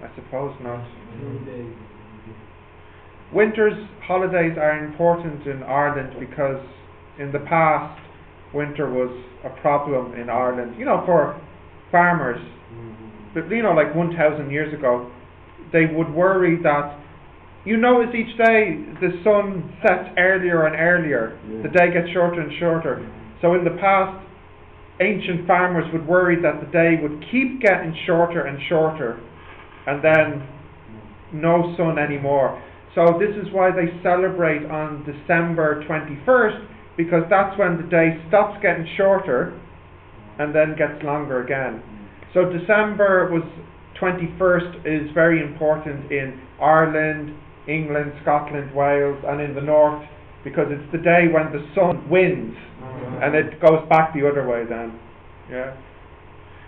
I suppose not. 2 days. Winter's holidays are important in Ireland because in the past winter was a problem in Ireland, for farmers. But like 1,000 years ago, they would worry that you notice each day the sun sets earlier and earlier, the day gets shorter and shorter. So in the past, ancient farmers would worry that the day would keep getting shorter and shorter and then no sun anymore. So this is why they celebrate on December 21st, because that's when the day stops getting shorter and then gets longer again. So December 21st is very important in Ireland, England, Scotland, Wales, and in the north, because it's the day when the sun wins and it goes back the other way then. Yeah.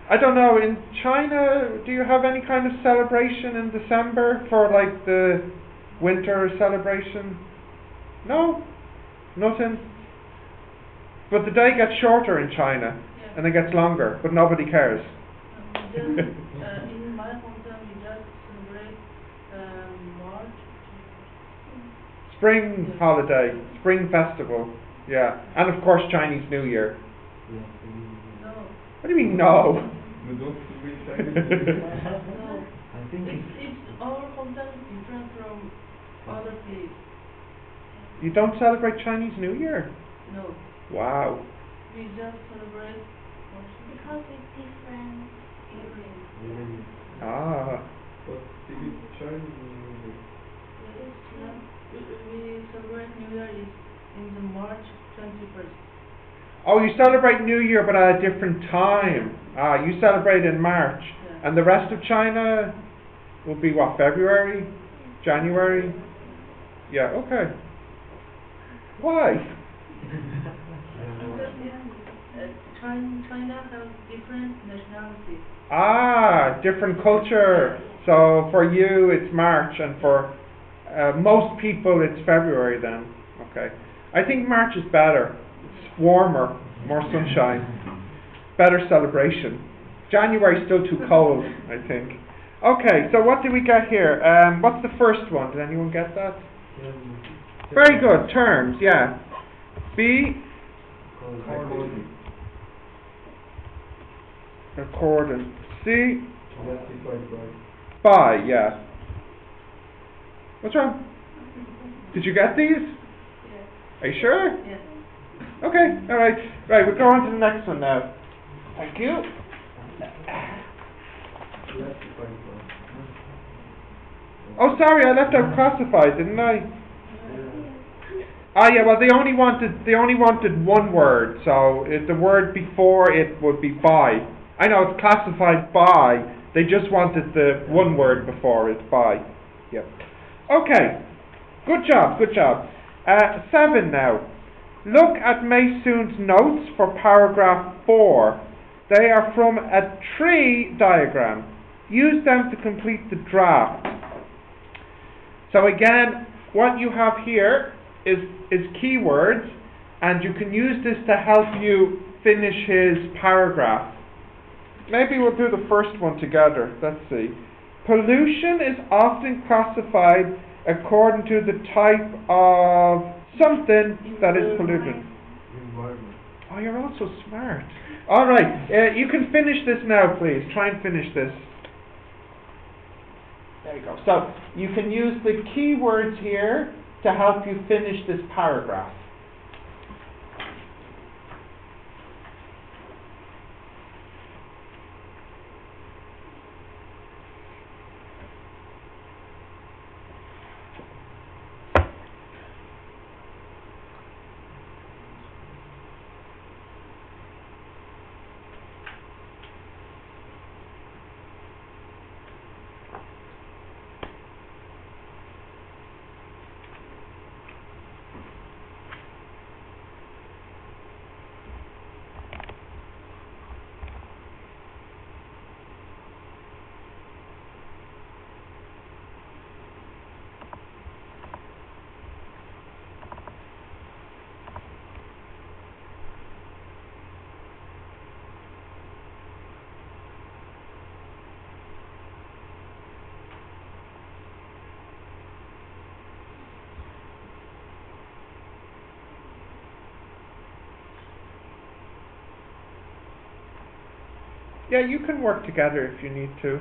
I don't know, in China, do you have any kind of celebration in December for like the winter celebration? No? Nothing? But the day gets shorter in China Yeah. and it gets longer, but nobody cares. In my hometown, we just celebrate March. Spring holiday, spring festival, yeah. And of course Chinese New Year. No, What do you mean no? We don't speak Chinese. no. I think It's our hometown is different from other place. You don't celebrate Chinese New Year? No, Wow. we just celebrate Because it's different evening. Ah. But it is Chinese music. We celebrate New Year is in the March 21st. Oh, you celebrate New Year but at a different time. Ah, you celebrate in March. Yeah. And the rest of China will be what, February? January? Yeah, okay. Why? China has different nationalities. Ah, different culture. So for you it's March and for most people it's February then. Okay. I think March is better. It's warmer, more sunshine, better celebration. January's still too cold, I think. Okay, so what do we get here? What's the first one? Did anyone get that? Very good. Terms, yeah. B. Accordant. C. Justified by. By, yeah. What's wrong? Did you get these? Yeah. Are you sure? Yes. Okay, alright. Right, we'll go on to the next one now. Thank you. Justified by. Oh, sorry, I left out classified, didn't I? Ah, yeah. Well, they only wanted one word, so the word before it would be by. I know it's classified by. They just wanted the one word before it, by. Yep. Okay. Good job. Good job. 7 now. Look at Maysoon's notes for paragraph 4. They are from a tree diagram. Use them to complete the draft. So again, what you have here is keywords, and you can use this to help you finish his paragraph. Maybe we'll do the first one together. Let's see. pollution is often classified according to the type of something that is polluted. Environment. Oh, you're also smart. All right, you can finish this now, please. Try and finish this. There you go. So you can use the keywords here to help you finish this paragraph. Yeah, you can work together if you need to.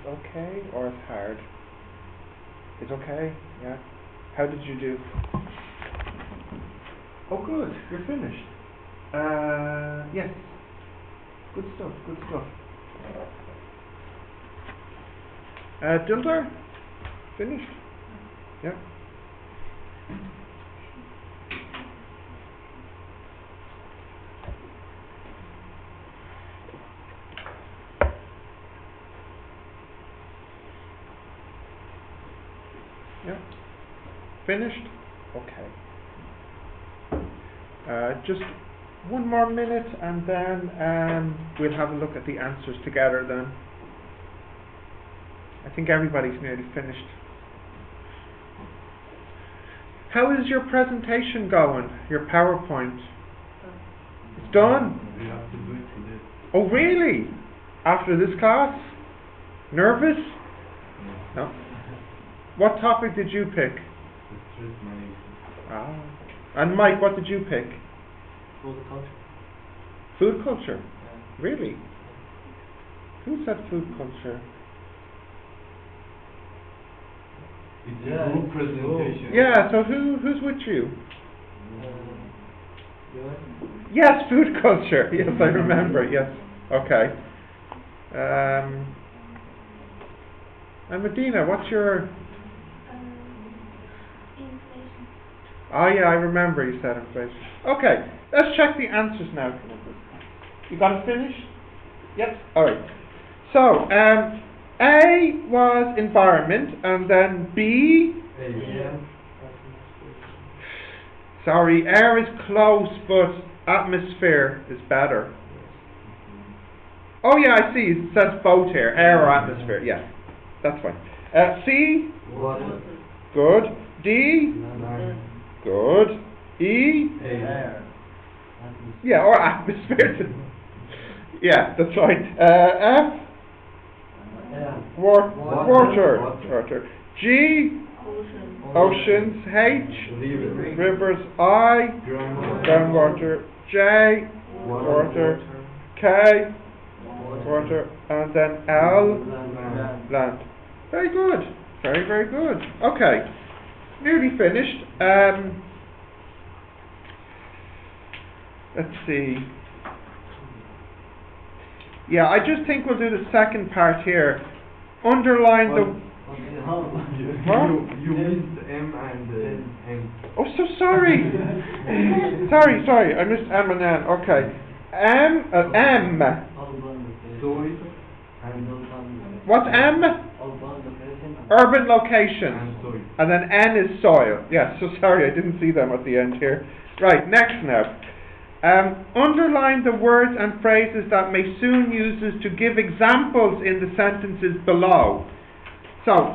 Okay, or it's hard? It's okay, yeah. How did you do? Oh, good, you're finished. Yes. Good stuff, good stuff. Dildar? Finished? Yeah. Yeah. Finished? Okay. Just one more minute and then we'll have a look at the answers together then. I think everybody's nearly finished. How is your presentation going? Your PowerPoint? It's done? We have to do it today. Oh really? After this class? Nervous? No. What topic did you pick? The stress management. Ah. And Mike, what did you pick? Food culture. Food culture? Yeah. Really? Who said food culture? It's Yeah, a group it's presentation. Yeah, so who's with you? Yeah. Yes, food culture. Yes, I remember. Yes. Okay. And Medina, what's your... Inflation. Oh yeah, I remember you said inflation. Okay, let's check the answers now. You got it finished? Yep. Alright. So, A was environment, and then B... Yeah. Sorry, air is close, but atmosphere is better. Oh yeah, I see. It says both here. Air or atmosphere. Yeah, that's fine. C? Water. Good. D? Land. Good. E? Air. Yeah, or atmosphere. Yeah, that's right. F? Yeah. Water. Water. Water. G, Ocean. oceans. H, River. rivers. I, Groundwater. groundwater. J, water. K, water. And then L, land. Very good. Very, very good. Okay. Nearly finished. Let's see. Yeah, I just think we'll do the second part here. Underline the... You missed M and N. Oh, so sorry. sorry. I missed M and N. Okay. M. Soy and What's M? Urban location. and soy. And then N is soil. Yeah, so sorry, I didn't see them at the end here. Right, next now. Underline the words and phrases that Maysoon uses to give examples in the sentences below. So,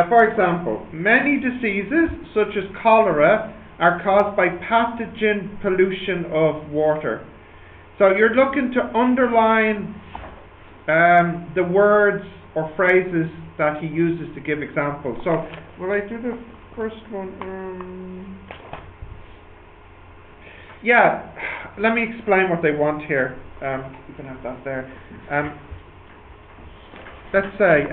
for example, many diseases, such as cholera, are caused by pathogen pollution of water. So you're looking to underline the words or phrases that he uses to give examples. So, will I do the first one? Yeah, let me explain what they want here. You can have that there. Let's say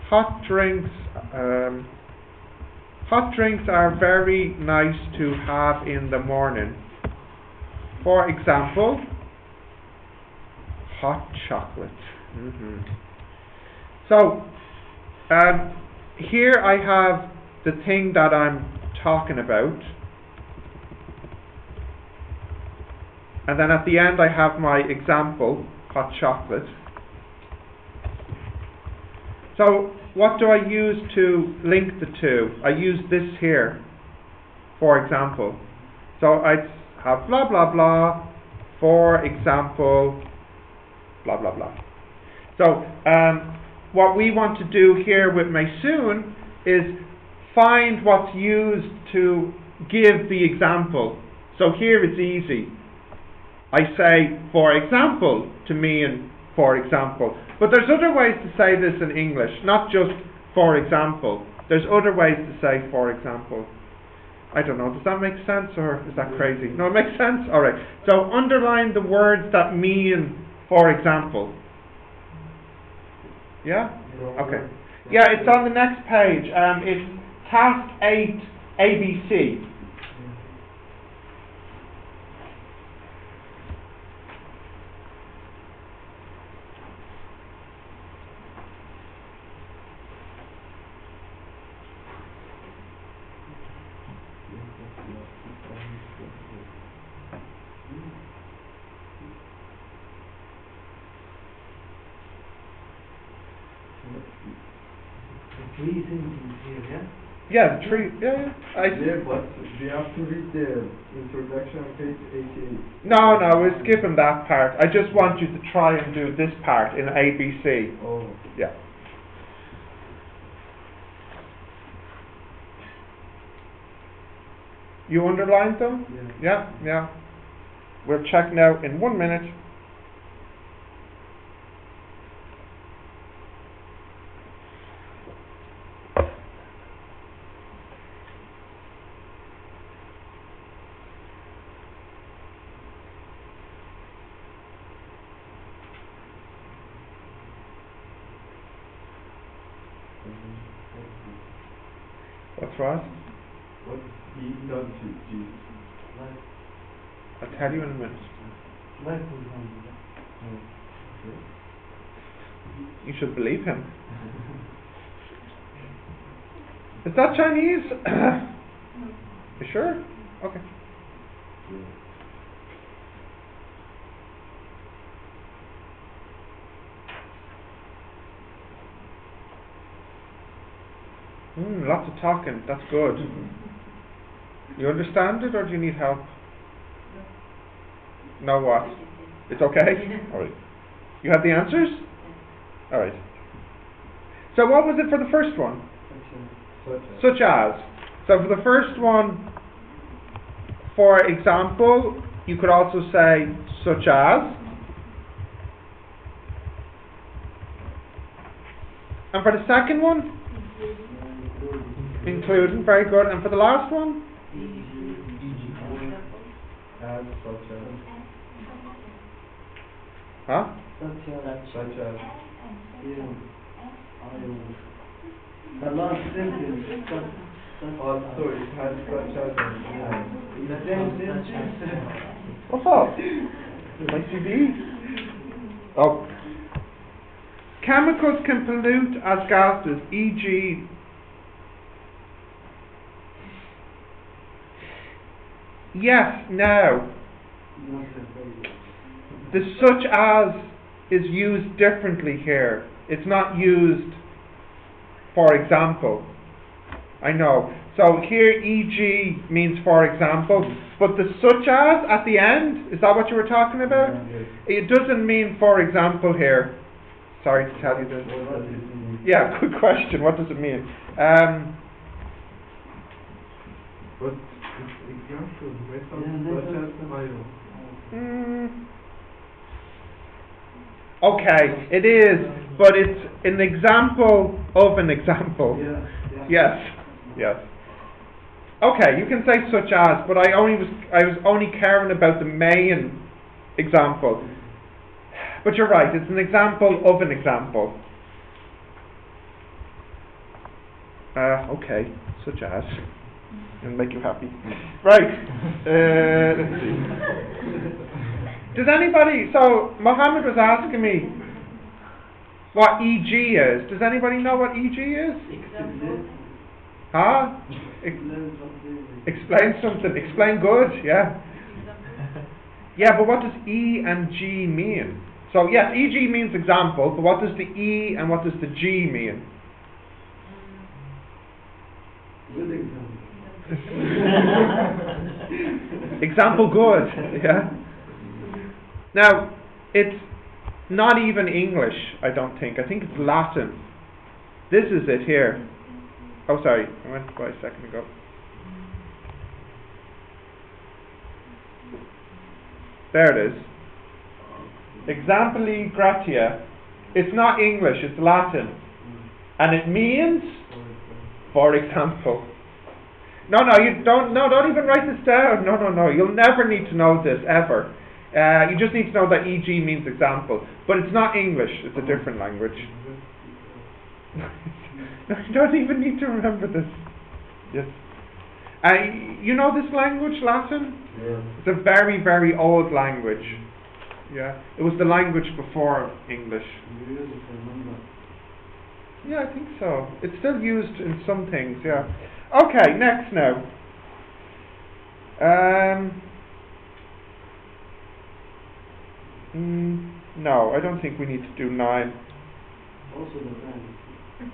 hot drinks. Hot drinks are very nice to have in the morning. For example, hot chocolate. So, here I have the thing that I'm talking about, and then at the end I have my example, hot chocolate. So what do I use to link the two? I use this here, for example. So I have blah blah blah, for example, blah blah blah. So what we want to do here with Maysoon is find what's used to give the example. So here it's easy. I say, for example, to mean for example. But there's other ways to say this in English, not just for example. There's other ways to say for example. I don't know, does that make sense or is that crazy? No, it makes sense? Alright. So underline the words that mean for example. Yeah? Okay. Yeah, it's on the next page. It's Task 8, ABC. Three sentences here, yeah? Yeah, the tree. Yeah. Yeah, but we have to read the introduction on page 88. No, we're skipping that part. I just want you to try and do this part in ABC. Oh. Yeah. You underlined them? Yeah. We'll check now in 1 minute. What's right? What he does with Jesus. I'll tell you in a minute. Like for example. You should believe him. Is that Chinese? You sure? Okay. Lots of talking. That's good. You understand it, or do you need help? No what? It's okay? Alright. You have the answers? Alright. So what was it for the first one? Such as. So for the first one, for example, you could also say such as. And for the second one? Including, very good. And for the last one? As, such as. Huh? Such as. The last sentence. Oh, sorry, has, such as, and has. The same sentence. What's up? My CD? Oh. Chemicals can pollute as gases, e.g. Yes, now. The such as is used differently here. It's not used for example. I know. So here e.g. means for example, but the such as at the end, is that what you were talking about? It doesn't mean for example here. Sorry to tell you this. What does it mean? Yeah, good question. What does it mean? But it's example, such as bio. Okay, it is, but it's an example of an example. Yes, yes. Okay, you can say such as, but I was only caring about the main example. But you're right, it's an example of an example. Okay, such as. It'll make you happy. Right, let's see. Does anybody, so Mohammed was asking me what EG is. Does anybody know what EG is? Huh? Explain something. Explain good, yeah. Yeah, but what does E and G mean? So yes, EG means example, but what does the E and what does the G mean? Good example. Example good, yeah. Now, it's not even English, I don't think. I think it's Latin. This is it here. Oh, sorry, I went by a second ago. There it is. Exempli gratia. It's not English, it's Latin. And it means, for example. No, you don't even write this down. No. You'll never need to know this, ever. You just need to know that EG means example. But it's not English, it's a different language. You don't even need to remember this. Yes. You know this language, Latin? Yeah. It's a very, very old language. Yeah. It was the language before English. Yeah, I think so. It's still used in some things, yeah. Okay, next now. No, I don't think we need to do 9. Also the time.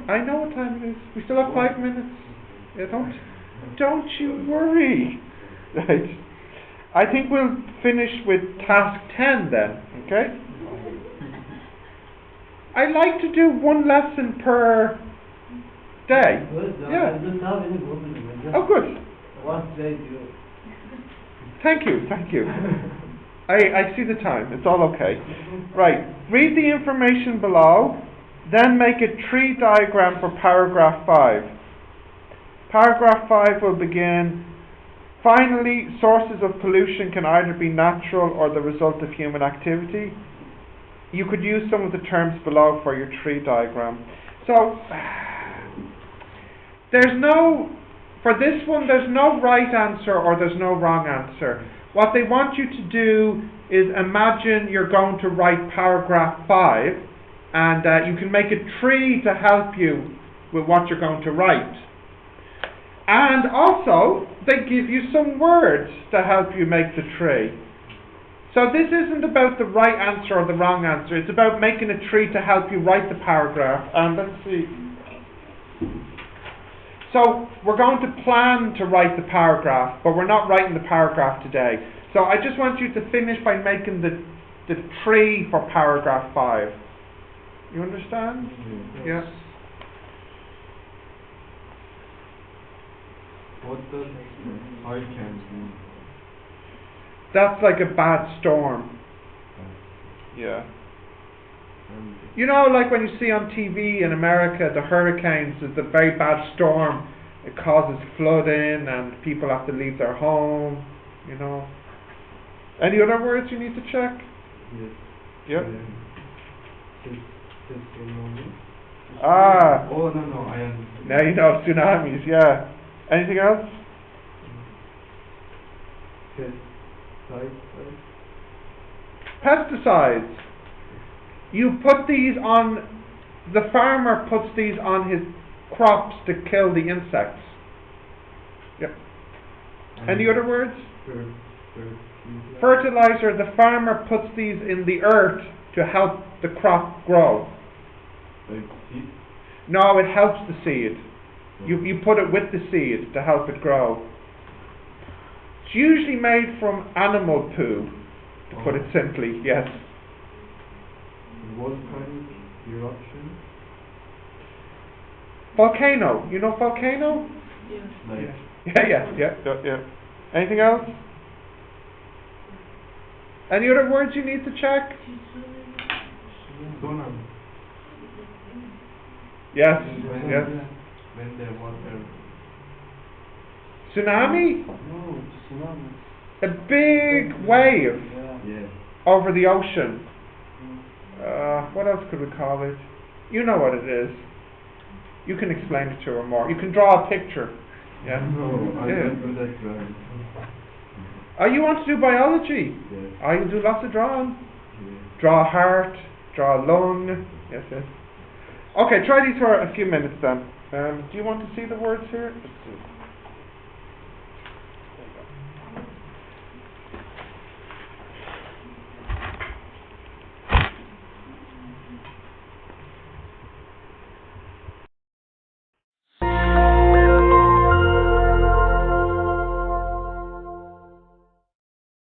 I know what time it is. We still have 5 minutes. Yeah, don't you worry. Right. I think we'll finish with task 10 then, okay? I like to do 1 lesson per day. Yeah. I don't have any problem. Oh, good. One day you. Thank you. I see the time. It's all okay. Right. Read the information below, then make a tree diagram for paragraph 5. Paragraph 5 will begin, finally, sources of pollution can either be natural or the result of human activity. You could use some of the terms below for your tree diagram. So, for this one, there's no right answer or there's no wrong answer. What they want you to do is imagine you're going to write paragraph 5 and you can make a tree to help you with what you're going to write. And also, they give you some words to help you make the tree. So this isn't about the right answer or the wrong answer. It's about making a tree to help you write the paragraph. And let's see. So we're going to plan to write the paragraph, but we're not writing the paragraph today. So I just want you to finish by making the tree for paragraph 5. You understand? Yes. Yeah. What does hurricane mean? That's like a bad storm. Yeah. And You know, like when you see on TV in America, the hurricanes, the very bad storm, it causes flooding and people have to leave their home, you know. Any other words you need to check? yes. Yep. Testimony. Ah, Oh no, I understand. now you know tsunamis, yeah. Anything else? Pesticides. You put these on, the farmer puts these on his crops to kill the insects. Yep. Any other words? Fertilizer, the farmer puts these in the earth to help the crop grow. Like seed? No, it helps the seed. You put it with the seed to help it grow. It's usually made from animal poo, to put it simply, yes. Volcanic eruption? Volcano, you know volcano? Yes. Like Yeah. Anything else? Any other words you need to check? tsunami. Yes, When- yes. When the water. Tsunami? No, tsunami. A big wave Yeah. Yeah. over the ocean. Mm. What else could we call it? You know what it is. You can explain it to her more. You can draw a picture. Yeah. No, I Yeah. don't do that drawing. You want to do biology? Yes. You do lots of drawing. Yeah. Draw a heart, draw a lung. Yes. Okay, try these for a few minutes then. Do you want to see the words here? Let's see.